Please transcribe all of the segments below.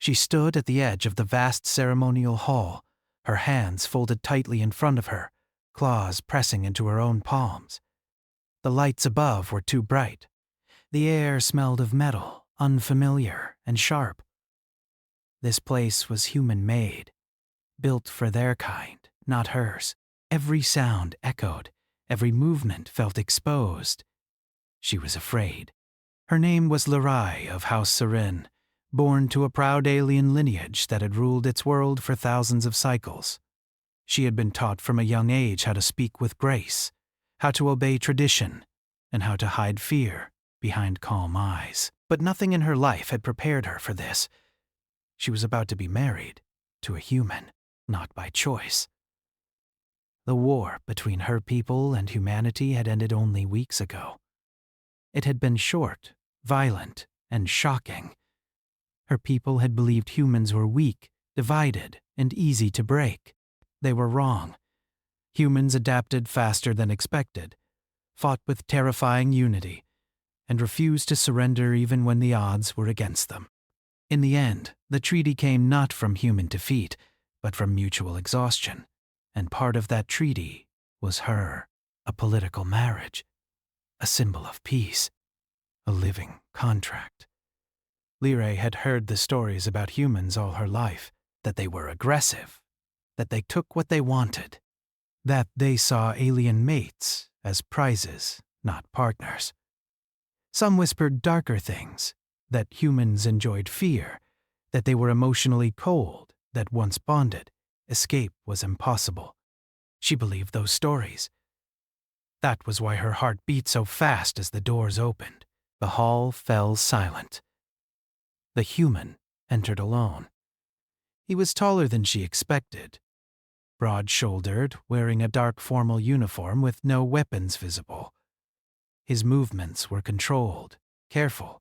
She stood at the edge of the vast ceremonial hall, her hands folded tightly in front of her, claws pressing into her own palms. The lights above were too bright. The air smelled of metal, unfamiliar and sharp. This place was human-made, built for their kind, not hers. Every sound echoed, every movement felt exposed. She was afraid. Her name was Lerai of House Serin, born to a proud alien lineage that had ruled its world for thousands of cycles. She had been taught from a young age how to speak with grace, how to obey tradition, and how to hide fear behind calm eyes. But nothing in her life had prepared her for this. She was about to be married to a human, not by choice. The war between her people and humanity had ended only weeks ago. It had been short, violent, and shocking. Her people had believed humans were weak, divided, and easy to break. They were wrong. Humans adapted faster than expected, fought with terrifying unity, and refused to surrender even when the odds were against them. In the end, the treaty came not from human defeat, but from mutual exhaustion, and part of that treaty was her, a political marriage, a symbol of peace, a living contract. Leray had heard the stories about humans all her life, that they were aggressive, that they took what they wanted, that they saw alien mates as prizes, not partners. Some whispered darker things, that humans enjoyed fear, that they were emotionally cold, that once bonded, escape was impossible. She believed those stories. That was why her heart beat so fast as the doors opened. The hall fell silent. The human entered alone. He was taller than she expected, broad-shouldered, wearing a dark formal uniform with no weapons visible. His movements were controlled, careful.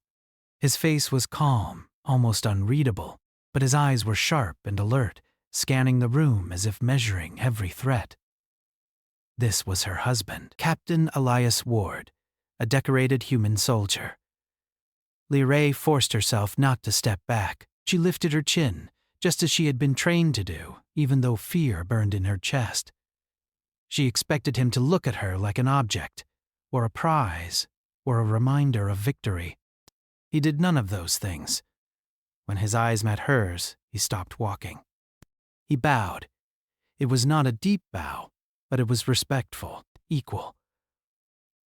His face was calm, almost unreadable, but his eyes were sharp and alert, scanning the room as if measuring every threat. This was her husband, Captain Elias Ward, a decorated human soldier. Leray forced herself not to step back. She lifted her chin, just as she had been trained to do, even though fear burned in her chest. She expected him to look at her like an object, or a prize, or a reminder of victory. He did none of those things. When his eyes met hers, he stopped walking. He bowed. It was not a deep bow, but it was respectful, equal.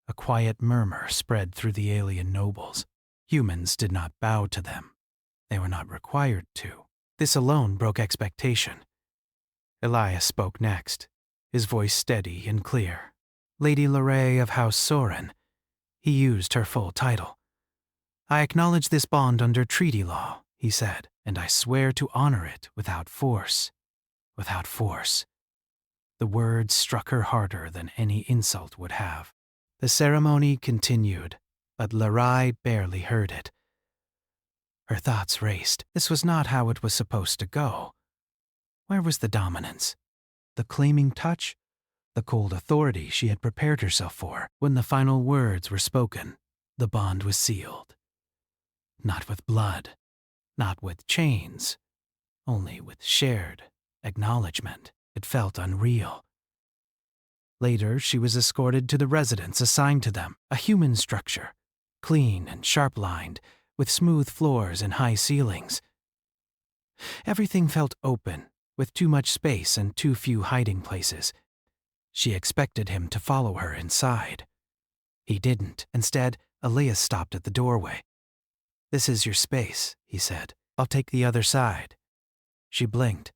A quiet murmur spread through the alien nobles. Humans did not bow to them. They were not required to. This alone broke expectation. Elias spoke next, his voice steady and clear. Lady Leray of House Soren. He used her full title. I acknowledge this bond under treaty law, he said, and I swear to honor it without force. Without force. The words struck her harder than any insult would have. The ceremony continued, but Leray barely heard it. Her thoughts raced. This was not how it was supposed to go. Where was the dominance? The claiming touch? The cold authority she had prepared herself for? When the final words were spoken, the bond was sealed. Not with blood, not with chains, only with shared acknowledgement. It felt unreal. Later, she was escorted to the residence assigned to them, a human structure, clean and sharp-lined, with smooth floors and high ceilings. Everything felt open, with too much space and too few hiding places. She expected him to follow her inside. He didn't. Instead, Elias stopped at the doorway. This is your space, he said. I'll take the other side. She blinked.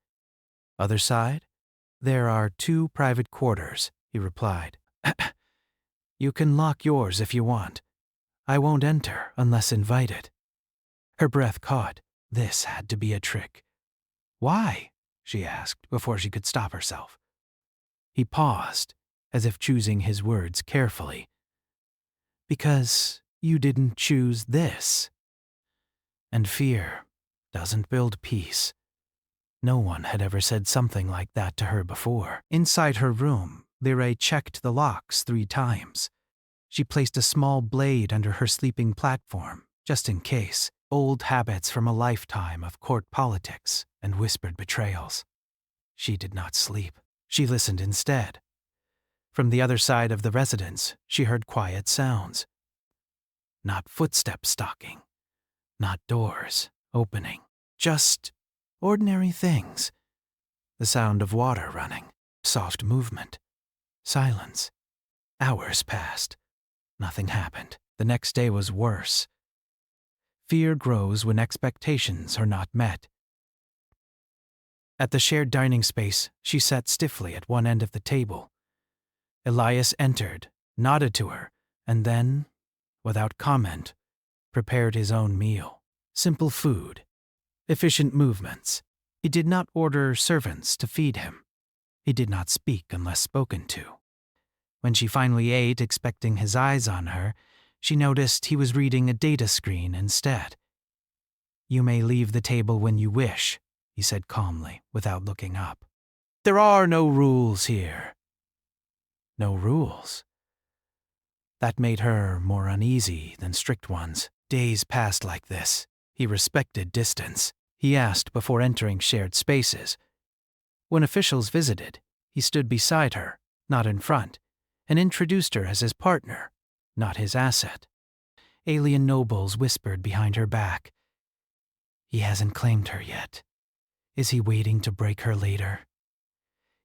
Other side? There are 2 private quarters, he replied. You can lock yours if you want. I won't enter unless invited. Her breath caught. This had to be a trick. Why? She asked before she could stop herself. He paused, as if choosing his words carefully. Because you didn't choose this. And fear doesn't build peace. No one had ever said something like that to her before. Inside her room, Leray checked the locks 3 times. She placed a small blade under her sleeping platform, just in case. old habits from a lifetime of court politics and whispered betrayals. She did not sleep. She listened instead. From the other side of the residence, she heard quiet sounds. Not footsteps stalking, not doors opening, just ordinary things. The sound of water running, soft movement, silence. Hours passed. Nothing happened. The next day was worse. Fear grows when expectations are not met. At the shared dining space, she sat stiffly at one end of the table. Elias entered, nodded to her, and then, without comment, prepared his own meal. Simple food, efficient movements. He did not order servants to feed him. He did not speak unless spoken to. When she finally ate, expecting his eyes on her, she noticed he was reading a data screen instead. "You may leave the table when you wish," he said calmly, without looking up. "There are no rules here." No rules. That made her more uneasy than strict ones. Days passed like this. He respected distance. He asked before entering shared spaces. When officials visited, he stood beside her, not in front, and introduced her as his partner, not his asset. Alien nobles whispered behind her back. He hasn't claimed her yet. Is he waiting to break her later?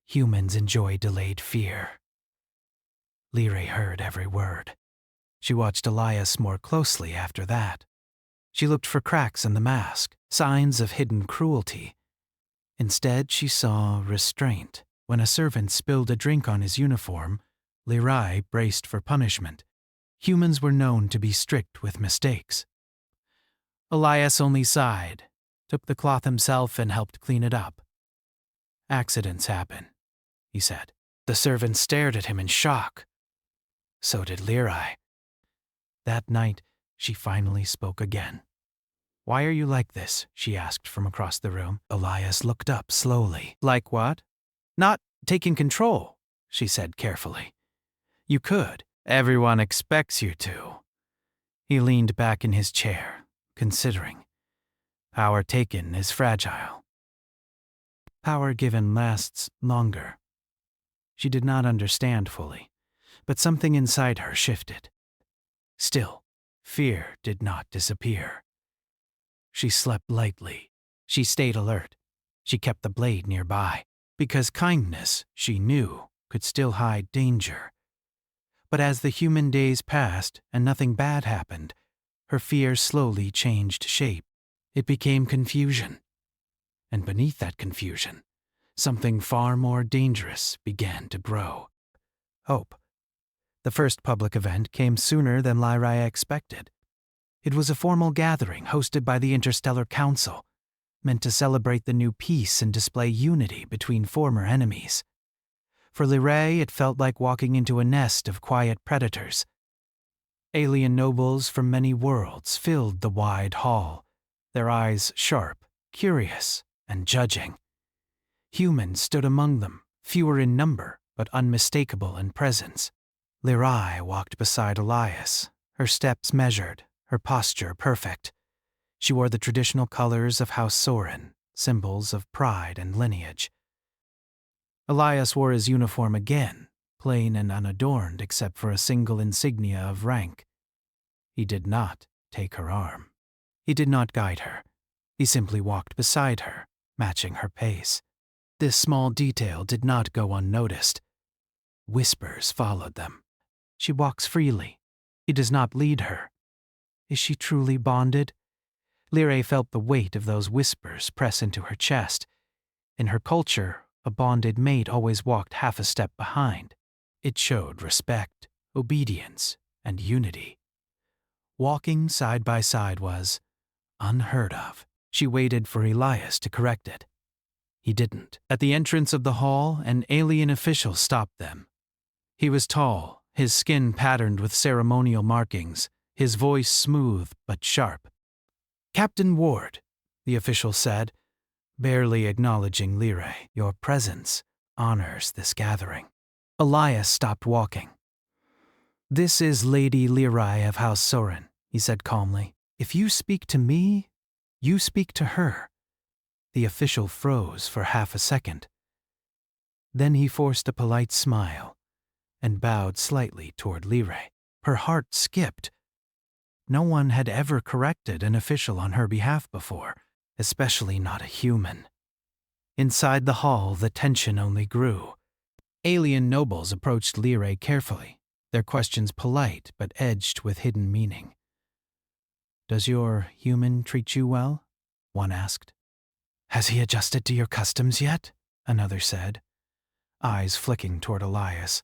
Humans enjoy delayed fear. Lyrae heard every word. She watched Elias more closely after that. She looked for cracks in the mask, signs of hidden cruelty. Instead, she saw restraint. When a servant spilled a drink on his uniform, Lyrae braced for punishment. Humans were known to be strict with mistakes. Elias only sighed, took the cloth himself and helped clean it up. "Accidents happen," he said. The servant stared at him in shock. So did Lyrae. That night, she finally spoke again. "Why are you like this?" she asked from across the room. Elias looked up slowly. "Like what?" "Not taking control," she said carefully. "You could. Everyone expects you to." He leaned back in his chair, considering. Power taken is fragile. Power given lasts longer. She did not understand fully, but something inside her shifted. Still, fear did not disappear. She slept lightly. She stayed alert. She kept the blade nearby, because kindness, she knew, could still hide danger. But as the human days passed and nothing bad happened, her fear slowly changed shape. It became confusion. And beneath that confusion, something far more dangerous began to grow. Hope. The first public event came sooner than Lyrae expected. It was a formal gathering hosted by the Interstellar Council, meant to celebrate the new peace and display unity between former enemies. For Lyrae, it felt like walking into a nest of quiet predators. Alien nobles from many worlds filled the wide hall, their eyes sharp, curious, and judging. Humans stood among them, fewer in number, but unmistakable in presence. Lyrae walked beside Elias, her steps measured, her posture perfect. She wore the traditional colors of House Soren, symbols of pride and lineage. Elias wore his uniform again, plain and unadorned except for a single insignia of rank. He did not take her arm. He did not guide her. He simply walked beside her, matching her pace. This small detail did not go unnoticed. Whispers followed them. She walks freely. He does not lead her. Is she truly bonded? Lyrae felt the weight of those whispers press into her chest. In her culture, a bonded mate always walked half a step behind. It showed respect, obedience, and unity. Walking side by side was unheard of. She waited for Elias to correct it. He didn't. At the entrance of the hall, an alien official stopped them. He was tall, his skin patterned with ceremonial markings, his voice smooth but sharp. "Captain Ward," the official said, barely acknowledging Lyrae, "your presence honors this gathering." Elias stopped walking. "This is Lady Lyrae of House Soren," he said calmly. If you speak to me, you speak to her. The official froze for half a second. Then he forced a polite smile and bowed slightly toward Lyrae. Her heart skipped. No one had ever corrected an official on her behalf before, especially not a human. Inside the hall, the tension only grew. Alien nobles approached Lyrae carefully, their questions polite but edged with hidden meaning. "Does your human treat you well?" one asked. "Has he adjusted to your customs yet?" another said, eyes flicking toward Elias.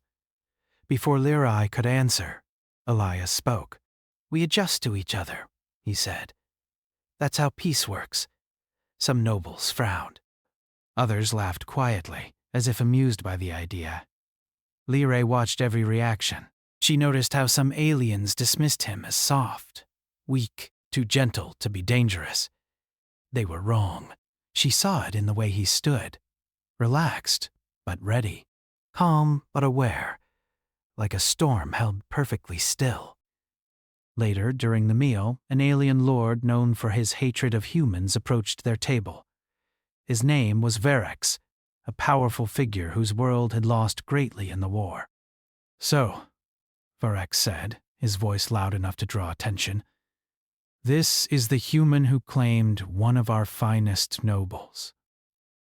Before Lyrae could answer, Elias spoke. "We adjust to each other," he said. "That's how peace works." Some nobles frowned. Others laughed quietly, as if amused by the idea. Lyrae watched every reaction. She noticed how some aliens dismissed him as soft, weak, too gentle to be dangerous. They were wrong. She saw it in the way he stood, relaxed but ready, calm but aware, like a storm held perfectly still. Later, during the meal, an alien lord known for his hatred of humans approached their table. His name was Verex, a powerful figure whose world had lost greatly in the war. "So," Verex said, his voice loud enough to draw attention, "this is the human who claimed one of our finest nobles."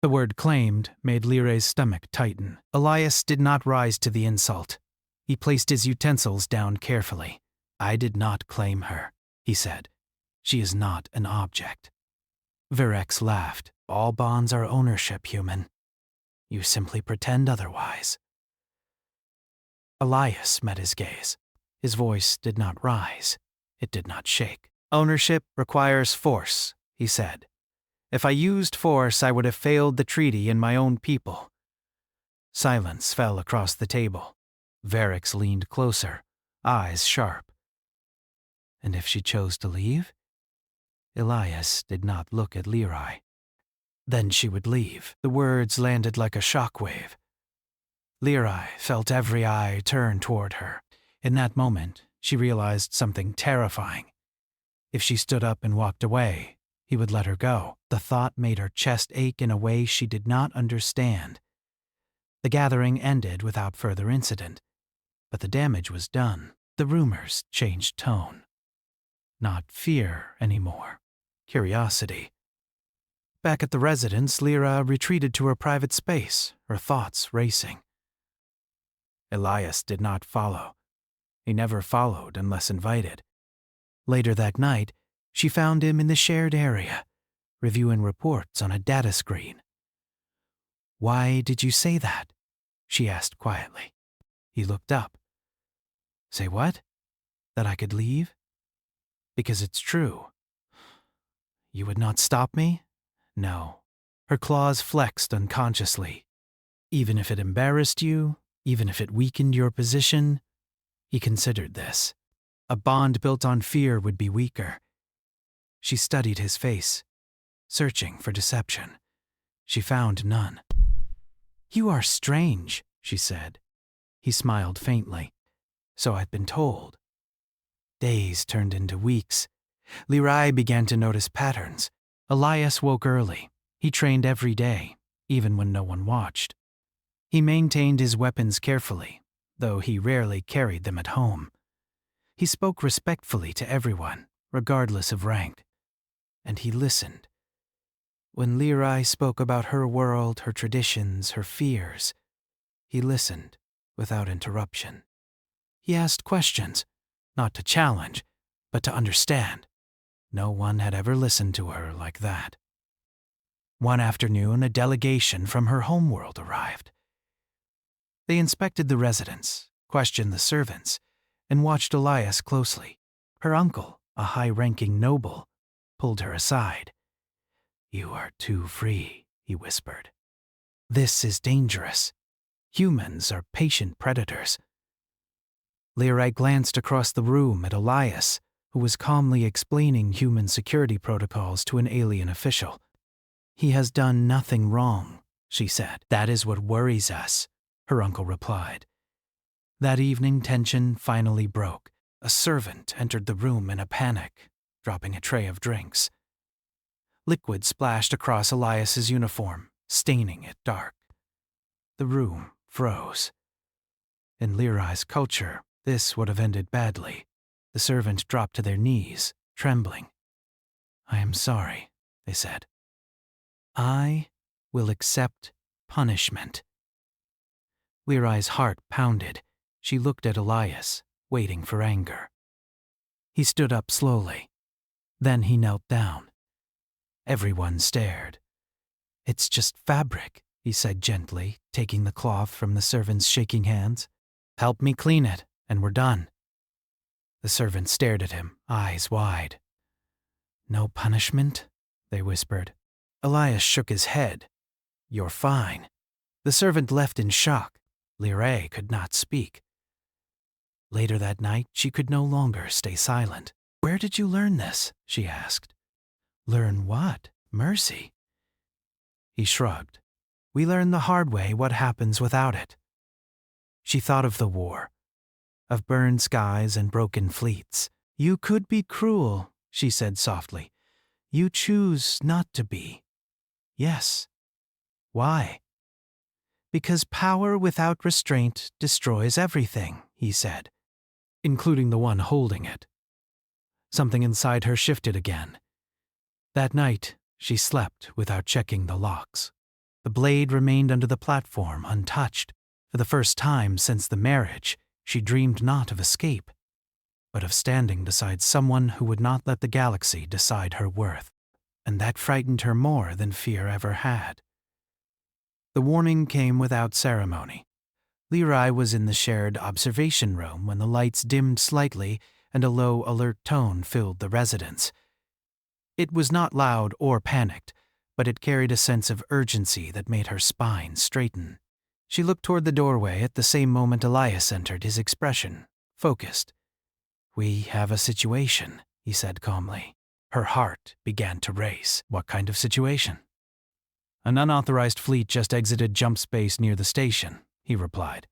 The word "claimed" made Lyrae's stomach tighten. Elias did not rise to the insult. He placed his utensils down carefully. "I did not claim her," he said. "She is not an object." Verex laughed. "All bonds are ownership, human. You simply pretend otherwise." Elias met his gaze. His voice did not rise. It did not shake. "Ownership requires force," he said. "If I used force, I would have failed the treaty and my own people." Silence fell across the table. Verex leaned closer, eyes sharp. "And if she chose to leave?" Elias did not look at Lyrae. "Then she would leave." The words landed like a shockwave. Lyrae felt every eye turn toward her. In that moment, she realized something terrifying. If she stood up and walked away, he would let her go. The thought made her chest ache in a way she did not understand. The gathering ended without further incident, but the damage was done. The rumors changed tone. Not fear anymore. Curiosity. Back at the residence, Lyra retreated to her private space, her thoughts racing. Elias did not follow. He never followed unless invited. Later that night, she found him in the shared area, reviewing reports on a data screen. "Why did you say that?" she asked quietly. He looked up. "Say what? That I could leave?" "Because it's true." "You would not stop me?" "No." Her claws flexed unconsciously. "Even if it embarrassed you, even if it weakened your position?" He considered this. A bond built on fear would be weaker. She studied his face, searching for deception. She found none. "You are strange," she said. He smiled faintly. "So I'd been told." Days turned into weeks. Lyrae began to notice patterns. Elias woke early. He trained every day, even when no one watched. He maintained his weapons carefully, though he rarely carried them at home. He spoke respectfully to everyone, regardless of rank. And he listened. When Lyrae spoke about her world, her traditions, her fears, he listened without interruption. He asked questions, not to challenge, but to understand. No one had ever listened to her like that. One afternoon, a delegation from her homeworld arrived. They inspected the residence, questioned the servants, and watched Elias closely. Her uncle, a high-ranking noble, pulled her aside. "You are too free," he whispered. "This is dangerous. Humans are patient predators." Lyrae glanced across the room at Elias, who was calmly explaining human security protocols to an alien official. "He has done nothing wrong," she said. "That is what worries us," her uncle replied. That evening, tension finally broke. A servant entered the room in a panic. dropping a tray of drinks. Liquid splashed across Elias's uniform, staining it dark. The room froze. In Lirai's culture, this would have ended badly. The servant dropped to their knees, trembling. "I am sorry," they said. "I will accept punishment." Lirai's heart pounded. She looked at Elias, waiting for anger. He stood up slowly. Then he knelt down. Everyone stared. "It's just fabric," he said gently, taking the cloth from the servant's shaking hands. "Help me clean it, and we're done." The servant stared at him, eyes wide. "No punishment?" they whispered. Elias shook his head. "You're fine." The servant left in shock. Lirai could not speak. Later that night, she could no longer stay silent. "Where did you learn this?" she asked. "Learn what? Mercy?" He shrugged. "We learn the hard way what happens without it." She thought of the war, of burned skies and broken fleets. "You could be cruel," she said softly. "You choose not to be." "Yes." "Why?" "Because power without restraint destroys everything," he said, including the one holding it. Something inside her shifted again. That night, she slept without checking the locks. The blade remained under the platform untouched. For the first time since the marriage, she dreamed not of escape, but of standing beside someone who would not let the galaxy decide her worth. And that frightened her more than fear ever had. The warning came without ceremony. Lirai was in the shared observation room when the lights dimmed slightly and a low, alert tone filled the residence. It was not loud or panicked, but it carried a sense of urgency that made her spine straighten. She looked toward the doorway at the same moment Elias entered, his expression focused. "We have a situation," he said calmly. Her heart began to race. "What kind of situation?" "An unauthorized fleet just exited jump space near the station," he replied.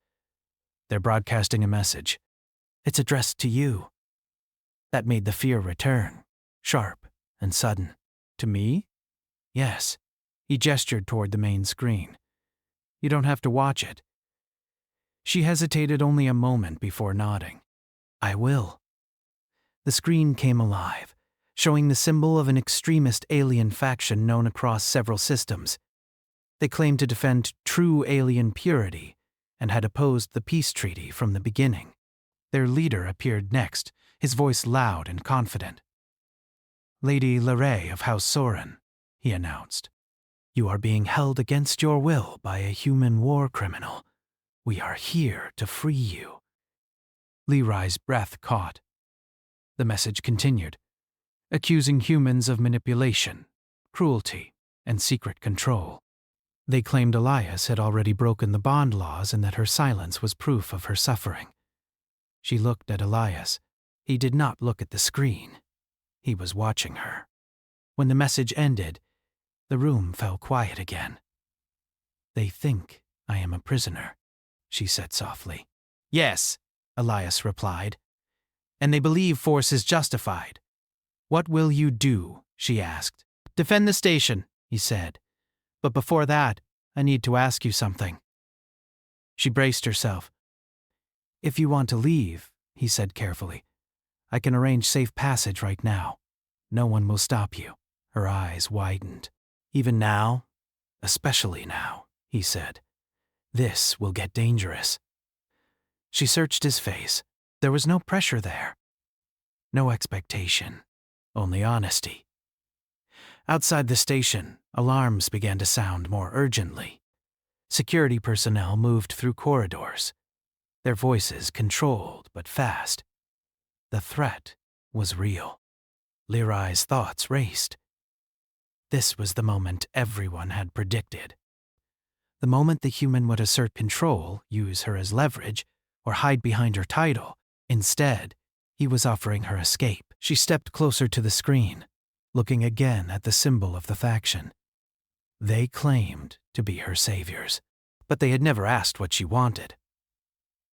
"They're broadcasting a message. It's addressed to you." That made the fear return, sharp and sudden. "To me?" "Yes." He gestured toward the main screen. "You don't have to watch it." She hesitated only a moment before nodding. "I will." The screen came alive, showing the symbol of an extremist alien faction known across several systems. They claimed to defend true alien purity and had opposed the peace treaty from the beginning. Their leader appeared next, his voice loud and confident. "Lady Lirai of House Soren," he announced. "You are being held against your will by a human war criminal. We are here to free you." Lirai's breath caught. The message continued, accusing humans of manipulation, cruelty, and secret control. They claimed Elias had already broken the bond laws and that her silence was proof of her suffering. She looked at Elias. He did not look at the screen. He was watching her. When the message ended, the room fell quiet again. "They think I am a prisoner," she said softly. "Yes," Elias replied. "And they believe force is justified." "What will you do?" she asked. "Defend the station," he said. "But before that, I need to ask you something." She braced herself. "If you want to leave," he said carefully, "I can arrange safe passage right now. No one will stop you." Her eyes widened. "Even now?" "Especially now," he said. "This will get dangerous." She searched his face. There was no pressure there. No expectation. Only honesty. Outside the station, alarms began to sound more urgently. Security personnel moved through corridors. Their voices controlled but fast. The threat was real. Lirai's thoughts raced. This was the moment everyone had predicted. The moment the human would assert control, use her as leverage, or hide behind her title. Instead, he was offering her escape. She stepped closer to the screen, looking again at the symbol of the faction. They claimed to be her saviors, but they had never asked what she wanted.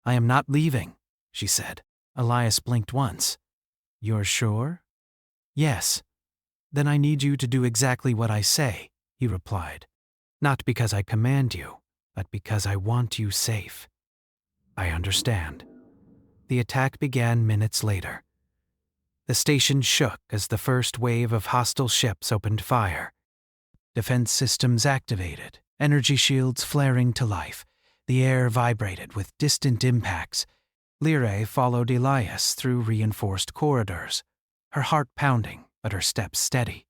"I am not leaving," she said. Elias blinked once. "You're sure?" Yes. Then I need you to do exactly what I say, he replied. Not because I command you, but because I want you safe. I understand. The attack began minutes later. The station shook as the first wave of hostile ships opened fire. Defense systems activated, energy shields flaring to life. The air vibrated with distant impacts. Lyrae followed Elias through reinforced corridors, her heart pounding but her steps steady.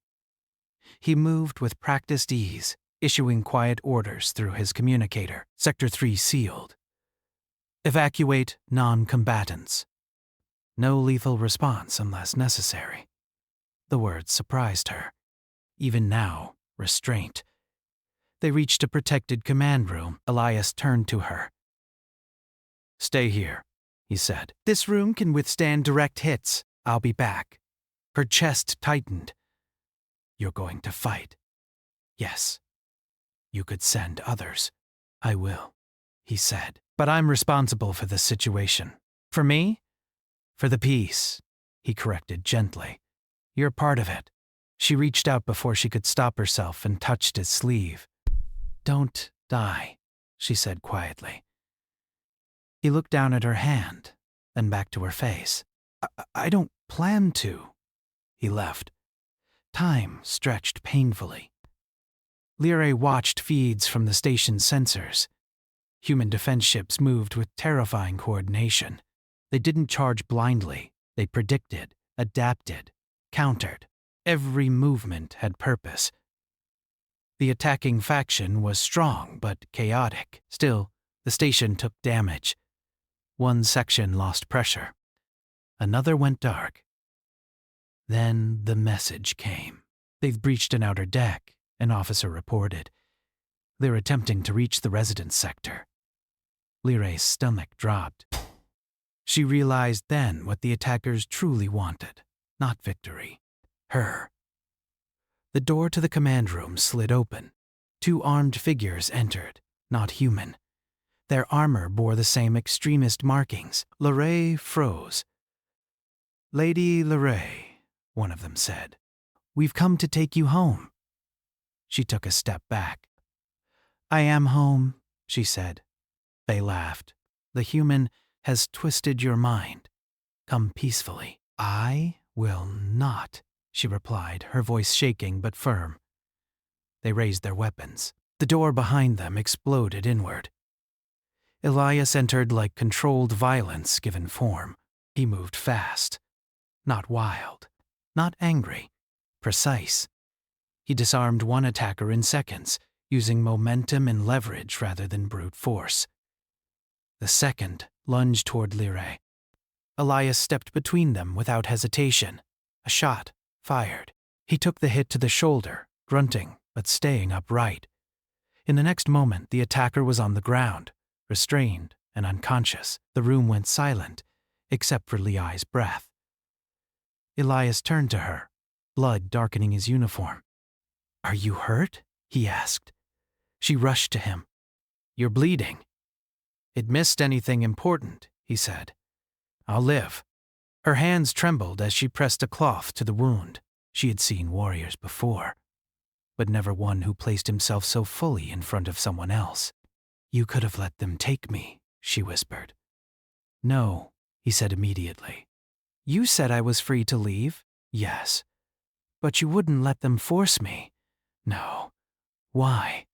He moved with practiced ease, issuing quiet orders through his communicator. Sector 3 sealed. Evacuate non-combatants. No lethal response unless necessary. The words surprised her. Even now, restraint. They reached a protected command room. Elias turned to her. Stay here, he said. This room can withstand direct hits. I'll be back. Her chest tightened. You're going to fight. Yes. You could send others. I will, he said. But I'm responsible for this situation. For me? For the peace, he corrected gently. You're part of it. She reached out before she could stop herself and touched his sleeve. Don't die, she said quietly. He looked down at her hand, then back to her face. I don't plan to. He left. Time stretched painfully. Lyrae watched feeds from the station's sensors. Human defense ships moved with terrifying coordination. They didn't charge blindly. They predicted, adapted, countered. Every movement had purpose. The attacking faction was strong but chaotic. Still, the station took damage. One section lost pressure. Another went dark. Then the message came. They've breached an outer deck, an officer reported. They're attempting to reach the residence sector. Lyrae's stomach dropped. She realized then what the attackers truly wanted. Not victory. Her. The door to the command room slid open. 2 armed figures entered, not human. Their armor bore the same extremist markings. Lyrae froze. Lady Lyrae, one of them said, we've come to take you home. She took a step back. I am home, she said. They laughed. The human has twisted your mind. Come peacefully. I will not, she replied, her voice shaking but firm. They raised their weapons. The door behind them exploded inward. Elias entered like controlled violence given form. He moved fast. Not wild. Not angry. Precise. He disarmed one attacker in seconds, using momentum and leverage rather than brute force. The second lunged toward Lyrae. Elias stepped between them without hesitation. A shot, fired. He took the hit to the shoulder, grunting, but staying upright. In the next moment, the attacker was on the ground, restrained and unconscious. The room went silent, except for Liai's breath. Elias turned to her, blood darkening his uniform. Are you hurt? He asked. She rushed to him. You're bleeding. It missed anything important, he said. I'll live. Her hands trembled as she pressed a cloth to the wound. She had seen warriors before, but never one who placed himself so fully in front of someone else. You could have let them take me, she whispered. No, he said immediately. You said I was free to leave? Yes. But you wouldn't let them force me. No. Why?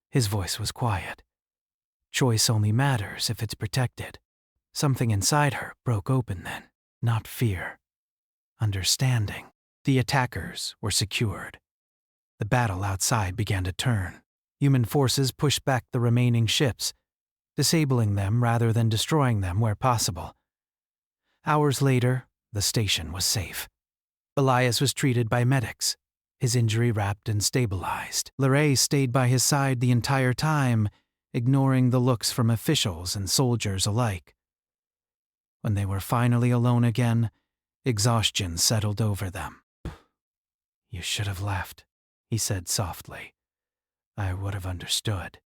His voice was quiet. Choice only matters if it's protected. Something inside her broke open then. Not fear. Understanding. The attackers were secured. The battle outside began to turn. Human forces pushed back the remaining ships, disabling them rather than destroying them where possible. Hours later, the station was safe. Elias was treated by medics, his injury wrapped and stabilized. Lyrae stayed by his side the entire time, ignoring the looks from officials and soldiers alike. When they were finally alone again, exhaustion settled over them. You should have left, he said softly. I would have understood.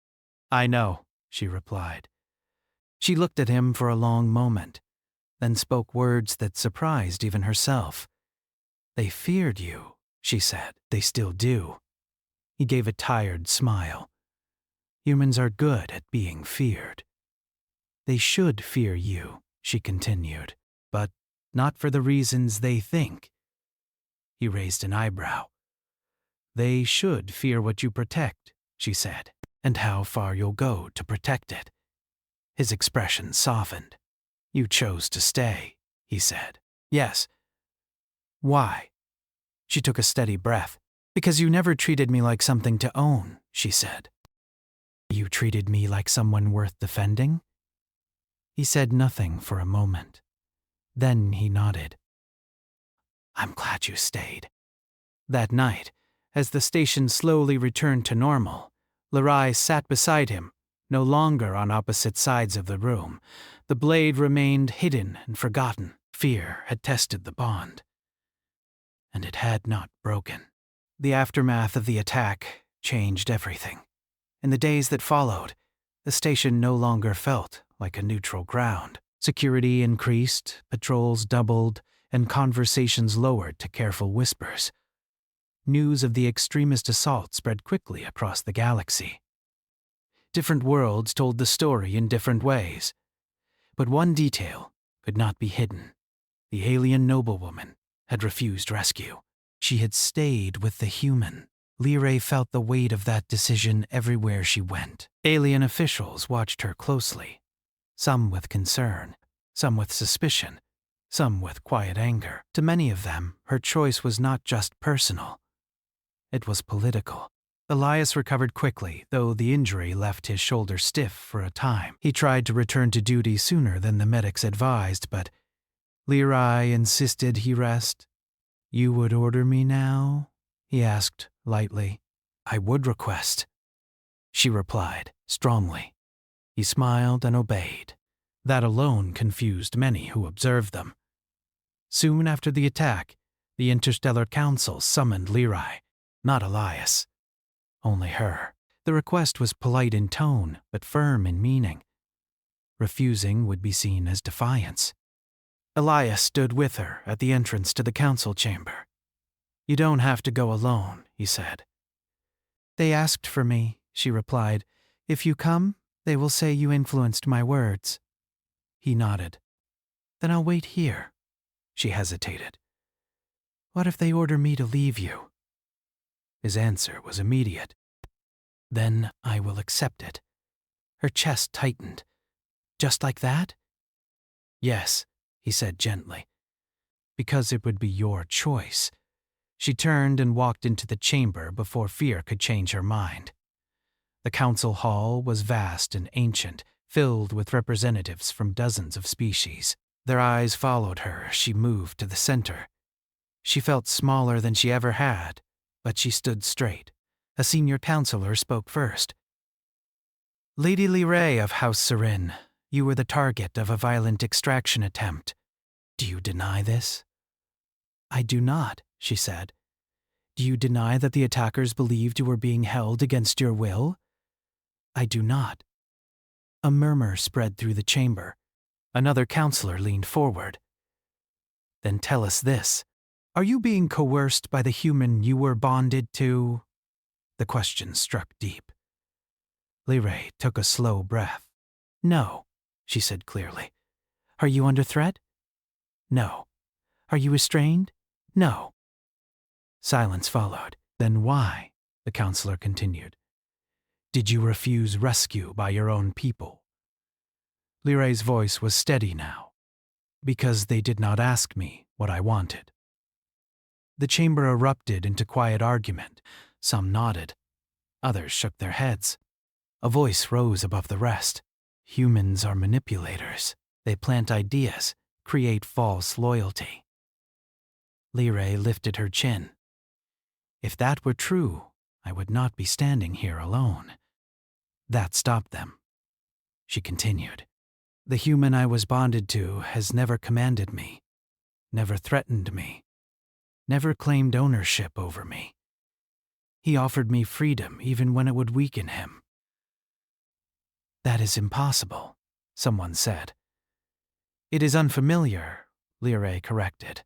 I know, she replied. She looked at him for a long moment, then spoke words that surprised even herself. They feared you, she said. They still do. He gave a tired smile. Humans are good at being feared. They should fear you, she continued, but not for the reasons they think. He raised an eyebrow. They should fear what you protect, she said, and how far you'll go to protect it. His expression softened. You chose to stay, he said. Yes. Why? She took a steady breath. Because you never treated me like something to own, she said. You treated me like someone worth defending? He said nothing for a moment. Then he nodded. I'm glad you stayed. That night, as the station slowly returned to normal, Lerai sat beside him, no longer on opposite sides of the room. The blade remained hidden and forgotten. Fear had tested the bond. And it had not broken. The aftermath of the attack changed everything. In the days that followed, the station no longer felt like a neutral ground. Security increased, patrols doubled, and conversations lowered to careful whispers. News of the extremist assault spread quickly across the galaxy. Different worlds told the story in different ways. But one detail could not be hidden. The alien noblewoman had refused rescue. She had stayed with the human. Liray felt the weight of that decision everywhere she went. Alien officials watched her closely, some with concern, some with suspicion, some with quiet anger. To many of them, her choice was not just personal. It was political. Elias recovered quickly, though the injury left his shoulder stiff for a time. He tried to return to duty sooner than the medics advised, but Liray insisted he rest. You would order me now? He asked lightly. I would request, she replied strongly. He smiled and obeyed. That alone confused many who observed them. Soon after the attack, the Interstellar Council summoned Liray, not Elias. Only her. The request was polite in tone, but firm in meaning. Refusing would be seen as defiance. Elias stood with her at the entrance to the council chamber. You don't have to go alone, he said. They asked for me, she replied. If you come, they will say you influenced my words. He nodded. Then I'll wait here. She hesitated. What if they order me to leave you? His answer was immediate. Then I will accept it. Her chest tightened. Just like that? Yes, he said gently. Because it would be your choice. She turned and walked into the chamber before fear could change her mind. The council hall was vast and ancient, filled with representatives from dozens of species. Their eyes followed her as she moved to the center. She felt smaller than she ever had, but she stood straight. A senior counselor spoke first. Lady Liray of House Serin, you were the target of a violent extraction attempt. Do you deny this? I do not, she said. Do you deny that the attackers believed you were being held against your will? I do not. A murmur spread through the chamber. Another counselor leaned forward. Then tell us this. Are you being coerced by the human you were bonded to? The question struck deep. Liray took a slow breath. No, she said clearly. Are you under threat? No. Are you restrained? No. Silence followed. Then why? The counselor continued. Did you refuse rescue by your own people? Liray's voice was steady now. Because they did not ask me what I wanted. The chamber erupted into quiet argument. Some nodded. Others shook their heads. A voice rose above the rest. Humans are manipulators. They plant ideas, create false loyalty. Liray lifted her chin. If that were true, I would not be standing here alone. That stopped them. She continued. The human I was bonded to has never commanded me, never threatened me, never claimed ownership over me. He offered me freedom even when it would weaken him. That is impossible, someone said. It is unfamiliar, Liray corrected.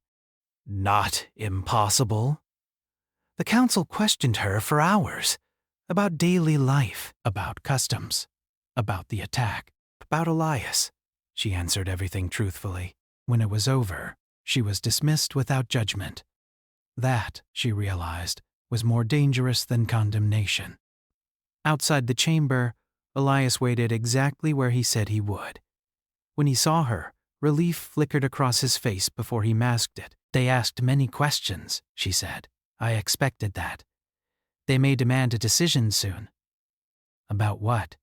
Not impossible. The council questioned her for hours about daily life, about customs, about the attack, about Elias. She answered everything truthfully. When it was over, she was dismissed without judgment. That, she realized, was more dangerous than condemnation. Outside the chamber, Elias waited exactly where he said he would. When he saw her, relief flickered across his face before he masked it. They asked many questions, she said. I expected that. They may demand a decision soon. About what?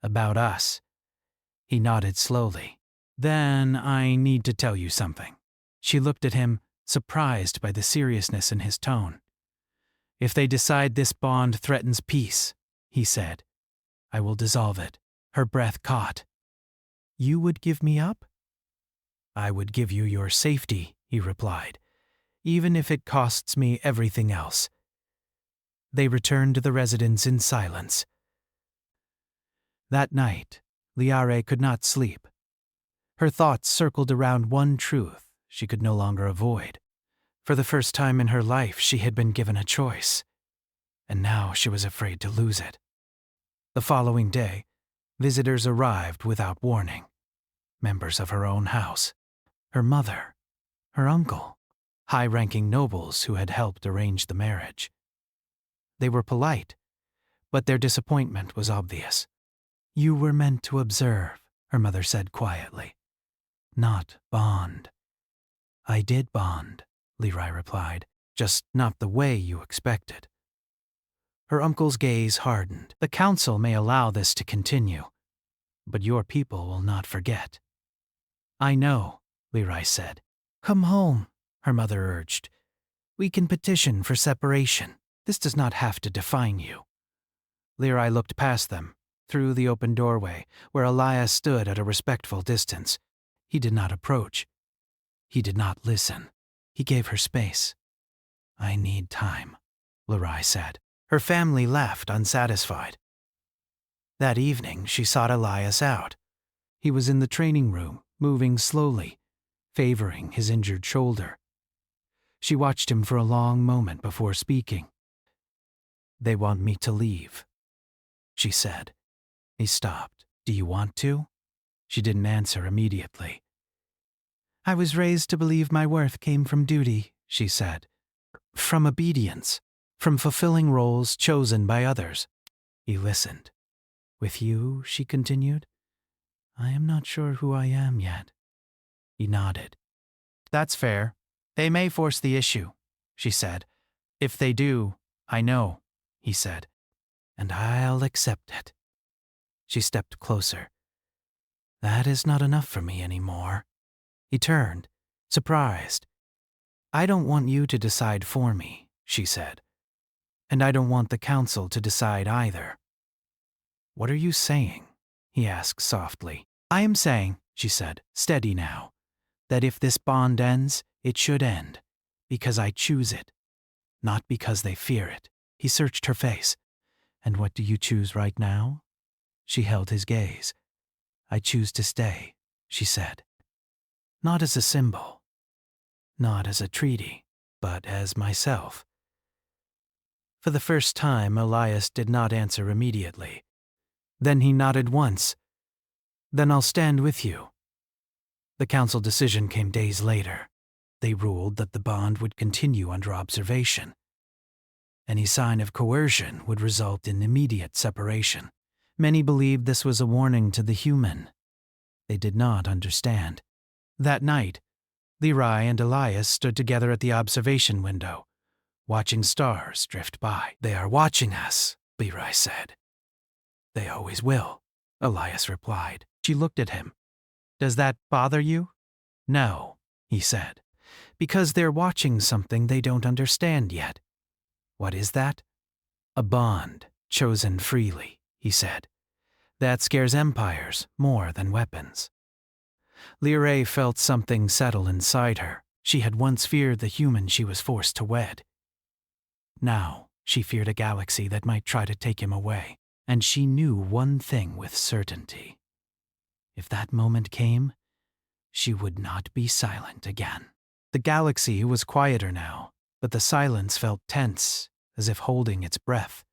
About us. He nodded slowly. Then I need to tell you something. She looked at him, surprised by the seriousness in his tone. If they decide this bond threatens peace, he said, I will dissolve it. Her breath caught. You would give me up? I would give you your safety, he replied, even if it costs me everything else. They returned to the residence in silence. That night, Liare could not sleep. Her thoughts circled around one truth she could no longer avoid. For the first time in her life, she had been given a choice, and now she was afraid to lose it. The following day, visitors arrived without warning. Members of her own house, her mother, her uncle, high-ranking nobles who had helped arrange the marriage. They were polite, but their disappointment was obvious. You were meant to observe, her mother said quietly, not bond. I did bond, Leroy replied, just not the way you expected. Her uncle's gaze hardened. The council may allow this to continue, but your people will not forget. I know, Leroy said. Come home, her mother urged. We can petition for separation. This does not have to define you. Leroy looked past them, through the open doorway, where Elias stood at a respectful distance. He did not approach. He did not listen. He gave her space. I need time, Leroy said. Her family left unsatisfied. That evening, she sought Elias out. He was in the training room, moving slowly, favoring his injured shoulder. She watched him for a long moment before speaking. They want me to leave, she said. He stopped. Do you want to? She didn't answer immediately. I was raised to believe my worth came from duty, she said. From obedience, from fulfilling roles chosen by others. He listened. With you, she continued, I am not sure who I am yet. He nodded. That's fair. They may force the issue, she said. If they do, I know, he said, and I'll accept it. She stepped closer. That is not enough for me anymore. He turned, surprised. I don't want you to decide for me, she said. And I don't want the council to decide either. What are you saying? He asked softly. I am saying, she said, steady now, that if this bond ends, it should end, because I choose it, not because they fear it. He searched her face. And what do you choose right now? She held his gaze. I choose to stay, she said. Not as a symbol, not as a treaty, but as myself. For the first time, Elias did not answer immediately. Then he nodded once. Then I'll stand with you. The council decision came days later. They ruled that the bond would continue under observation. Any sign of coercion would result in immediate separation. Many believed this was a warning to the human. They did not understand. That night, Leroy and Elias stood together at the observation window, watching stars drift by. They are watching us, Leroy said. They always will, Elias replied. She looked at him. Does that bother you? No, he said, because they're watching something they don't understand yet. What is that? A bond, chosen freely, he said. That scares empires more than weapons. Leray felt something settle inside her. She had once feared the human she was forced to wed. Now, she feared a galaxy that might try to take him away. And she knew one thing with certainty. If that moment came, she would not be silent again. The galaxy was quieter now, but the silence felt tense, as if holding its breath.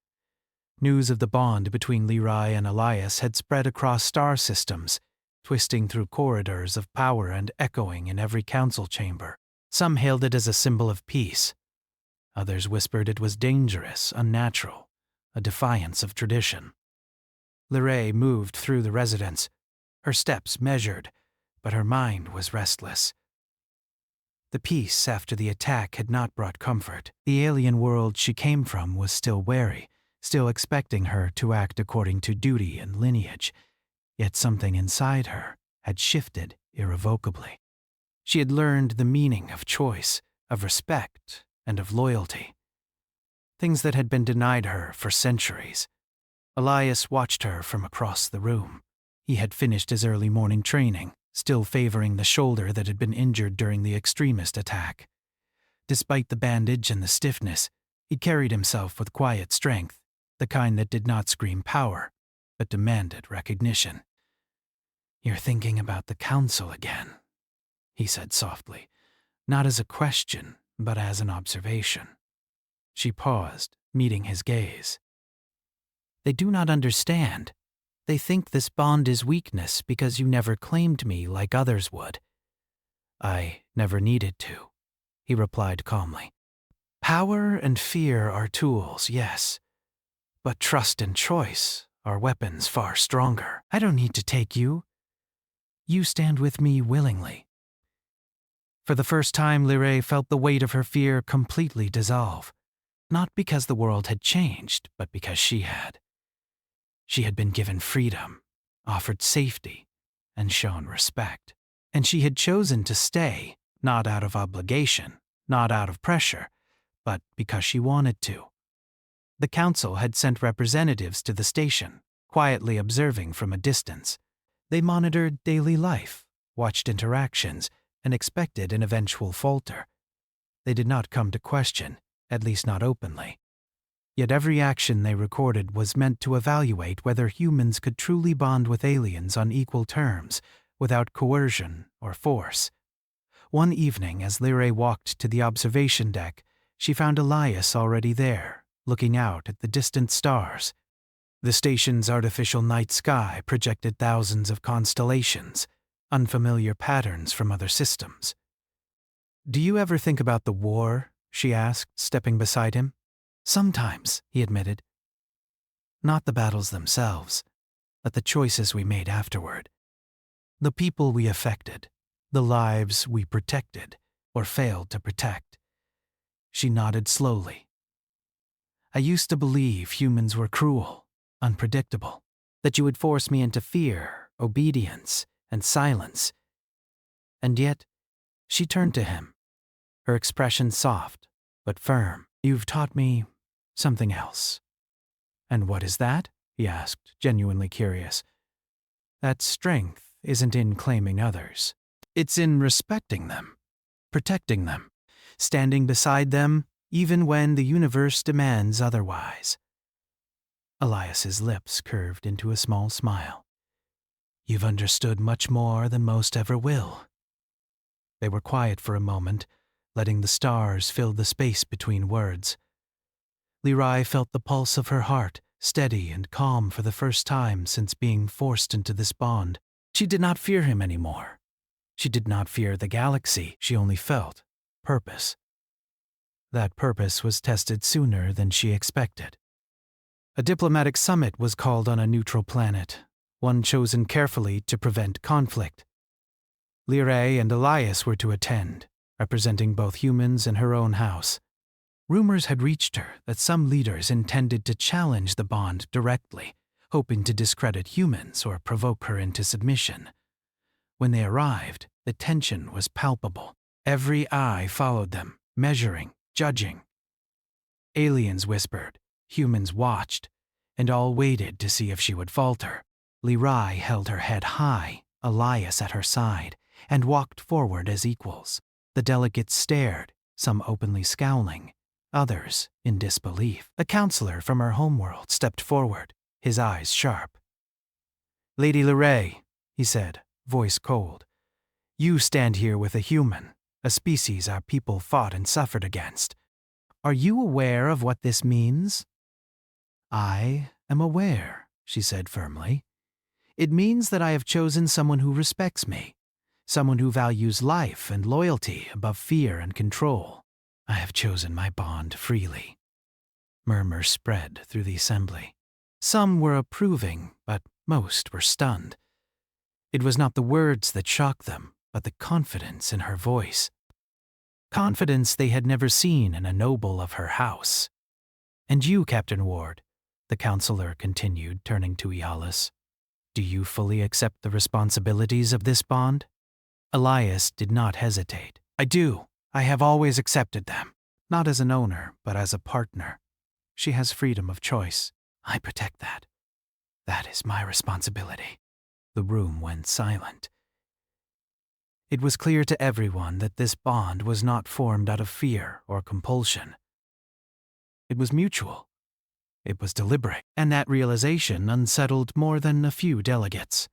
News of the bond between Levi and Elias had spread across star systems, twisting through corridors of power and echoing in every council chamber. Some hailed it as a symbol of peace. Others whispered it was dangerous, unnatural, a defiance of tradition. Liray moved through the residence, her steps measured, but her mind was restless. The peace after the attack had not brought comfort. The alien world she came from was still wary, still expecting her to act according to duty and lineage, yet something inside her had shifted irrevocably. She had learned the meaning of choice, of respect, and of loyalty. Things that had been denied her for centuries. Elias watched her from across the room. He had finished his early morning training, still favoring the shoulder that had been injured during the extremist attack. Despite the bandage and the stiffness, he carried himself with quiet strength, the kind that did not scream power, but demanded recognition. "You're thinking about the council again," he said softly, not as a question, but as an observation. She paused, meeting his gaze. "They do not understand. They think this bond is weakness because you never claimed me like others would." "I never needed to," he replied calmly. "Power and fear are tools, yes, but trust and choice are weapons far stronger. I don't need to take you. You stand with me willingly." For the first time, Liray felt the weight of her fear completely dissolve, not because the world had changed, but because she had. She had been given freedom, offered safety, and shown respect. And she had chosen to stay, not out of obligation, not out of pressure, but because she wanted to. The council had sent representatives to the station, quietly observing from a distance. They monitored daily life, watched interactions, and expected an eventual falter. They did not come to question, at least not openly. Yet every action they recorded was meant to evaluate whether humans could truly bond with aliens on equal terms, without coercion or force. One evening, as Liray walked to the observation deck, she found Elias already there, looking out at the distant stars. The station's artificial night sky projected thousands of constellations, unfamiliar patterns from other systems. "Do you ever think about the war?" she asked, stepping beside him. "Sometimes," he admitted. "Not the battles themselves, but the choices we made afterward. The people we affected, the lives we protected or failed to protect." She nodded slowly. "I used to believe humans were cruel, unpredictable, that you would force me into fear, obedience, and silence." And yet, she turned to him, her expression soft but firm. "You've taught me something else." "And what is that?" he asked, genuinely curious. "That strength isn't in claiming others. It's in respecting them, protecting them, standing beside them even when the universe demands otherwise." Elias's lips curved into a small smile. "You've understood much more than most ever will." They were quiet for a moment, letting the stars fill the space between words. Liray felt the pulse of her heart, steady and calm for the first time since being forced into this bond. She did not fear him anymore. She did not fear the galaxy. She only felt purpose. That purpose was tested sooner than she expected. A diplomatic summit was called on a neutral planet, one chosen carefully to prevent conflict. Liray and Elias were to attend, representing both humans and her own house. Rumors had reached her that some leaders intended to challenge the bond directly, hoping to discredit humans or provoke her into submission. When they arrived, the tension was palpable. Every eye followed them, measuring, judging. Aliens whispered, humans watched, and all waited to see if she would falter. Liray held her head high, Elias at her side, and walked forward as equals. The delegates stared, some openly scowling, others in disbelief. A counselor from her homeworld stepped forward, his eyes sharp. "Lady Liray," he said, voice cold, "you stand here with a human, a species our people fought and suffered against. Are you aware of what this means? I am aware, she said firmly. It means that I have chosen someone who respects me, someone who values life and loyalty above fear and control. I have chosen my bond freely. Murmurs spread through the assembly. Some were approving, but most were stunned. It was not the words that shocked them, but the confidence in her voice. Confidence they had never seen in a noble of her house. And you, Captain Ward, the counselor continued, turning to Ialus, do you fully accept the responsibilities of this bond? Elias did not hesitate. I do. I have always accepted them, not as an owner, but as a partner. She has freedom of choice. I protect that. That is my responsibility. The room went silent. It was clear to everyone that this bond was not formed out of fear or compulsion. It was mutual. It was deliberate, and that realization unsettled more than a few delegates.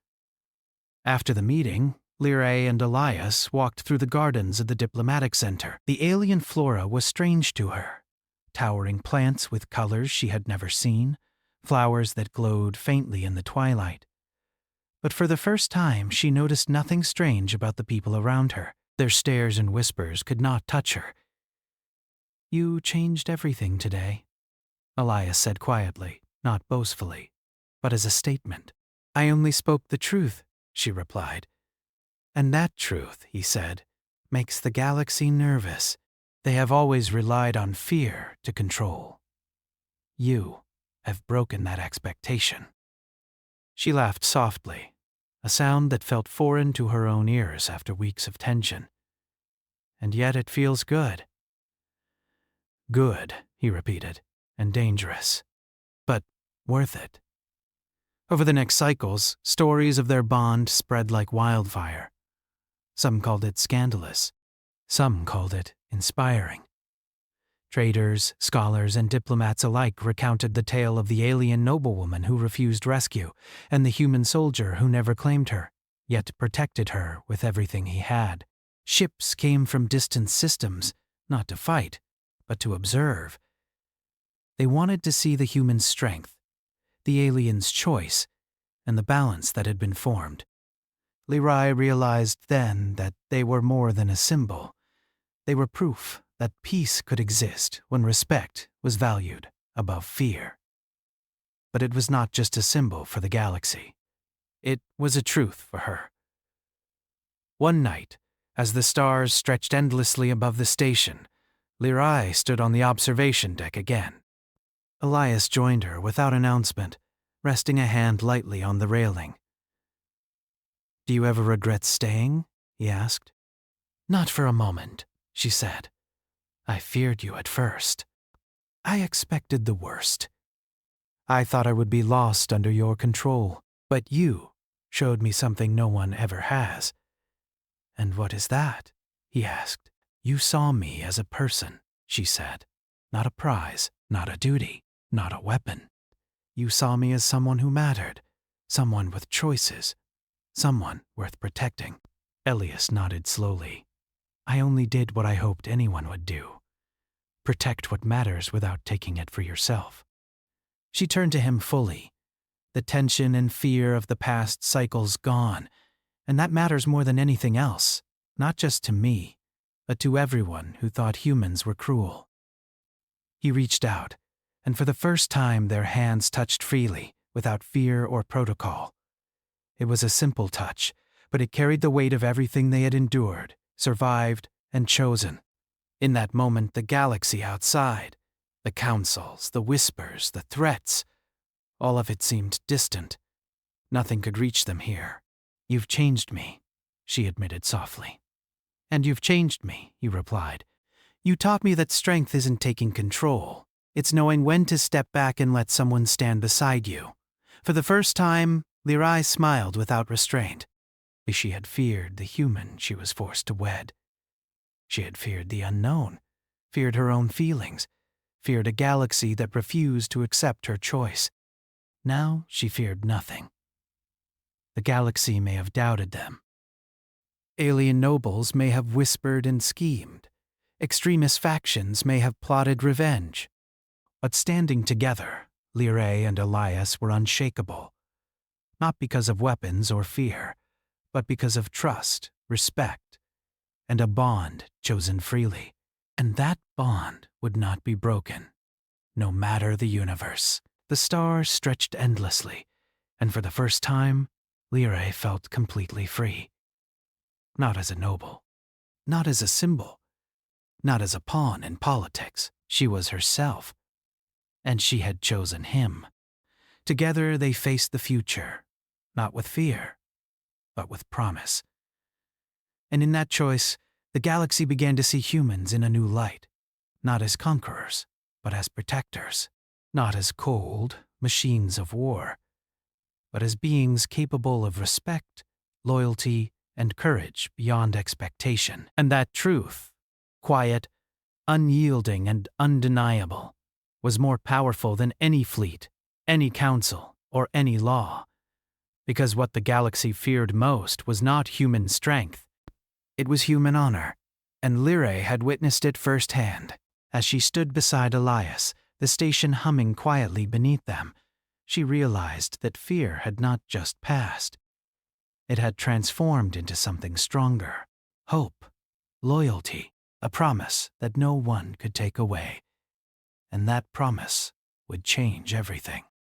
After the meeting, Lyrae and Elias walked through the gardens of the diplomatic center. The alien flora was strange to her. Towering plants with colors she had never seen, flowers that glowed faintly in the twilight. But for the first time, she noticed nothing strange about the people around her. Their stares and whispers could not touch her. You changed everything today, Elias said quietly, not boastfully, but as a statement. I only spoke the truth, she replied. And that truth, he said, makes the galaxy nervous. They have always relied on fear to control. You have broken that expectation. She laughed softly, a sound that felt foreign to her own ears after weeks of tension. And yet it feels good. Good, he repeated, and dangerous. But worth it. Over the next cycles, stories of their bond spread like wildfire. Some called it scandalous. Some called it inspiring. Traders, scholars, and diplomats alike recounted the tale of the alien noblewoman who refused rescue and the human soldier who never claimed her, yet protected her with everything he had. Ships came from distant systems, not to fight, but to observe. They wanted to see the human strength, the alien's choice, and the balance that had been formed. Lyrae realized then that they were more than a symbol. They were proof that peace could exist when respect was valued above fear. But it was not just a symbol for the galaxy. It was a truth for her. One night, as the stars stretched endlessly above the station, Lyrae stood on the observation deck again. Elias joined her without announcement, resting a hand lightly on the railing. Do you ever regret staying? He asked. Not for a moment, she said. I feared you at first. I expected the worst. I thought I would be lost under your control, but you showed me something no one ever has. And what is that? He asked. You saw me as a person, she said. Not a prize, not a duty, not a weapon. You saw me as someone who mattered, someone with choices, someone worth protecting. Elias nodded slowly. I only did what I hoped anyone would do. Protect what matters without taking it for yourself. She turned to him fully, the tension and fear of the past cycles gone, and that matters more than anything else, not just to me, but to everyone who thought humans were cruel. He reached out, and for the first time their hands touched freely, without fear or protocol. It was a simple touch, but it carried the weight of everything they had endured, survived, and chosen. In that moment, the galaxy outside, the councils, the whispers, the threats, all of it seemed distant. Nothing could reach them here. You've changed me, she admitted softly. And you've changed me, he replied. You taught me that strength isn't taking control. It's knowing when to step back and let someone stand beside you. For the first time, Lyrae smiled without restraint. She had feared the human she was forced to wed. She had feared the unknown, feared her own feelings, feared a galaxy that refused to accept her choice. Now she feared nothing. The galaxy may have doubted them. Alien nobles may have whispered and schemed. Extremist factions may have plotted revenge. But standing together, Lyrae and Elias were unshakable. Not because of weapons or fear, but because of trust, respect, and a bond chosen freely. And that bond would not be broken, no matter the universe. The stars stretched endlessly, and for the first time, Lyrae felt completely free. Not as a noble, not as a symbol, not as a pawn in politics. She was herself, and she had chosen him. Together they faced the future, not with fear, but with promise. And in that choice, the galaxy began to see humans in a new light, not as conquerors, but as protectors, not as cold machines of war, but as beings capable of respect, loyalty, and courage beyond expectation. And that truth, quiet, unyielding, and undeniable, was more powerful than any fleet, any council, or any law. Because what the galaxy feared most was not human strength, it was human honor, and Lyrae had witnessed it firsthand. As she stood beside Elias, the station humming quietly beneath them, she realized that fear had not just passed. It had transformed into something stronger: hope, loyalty, a promise that no one could take away. And that promise would change everything.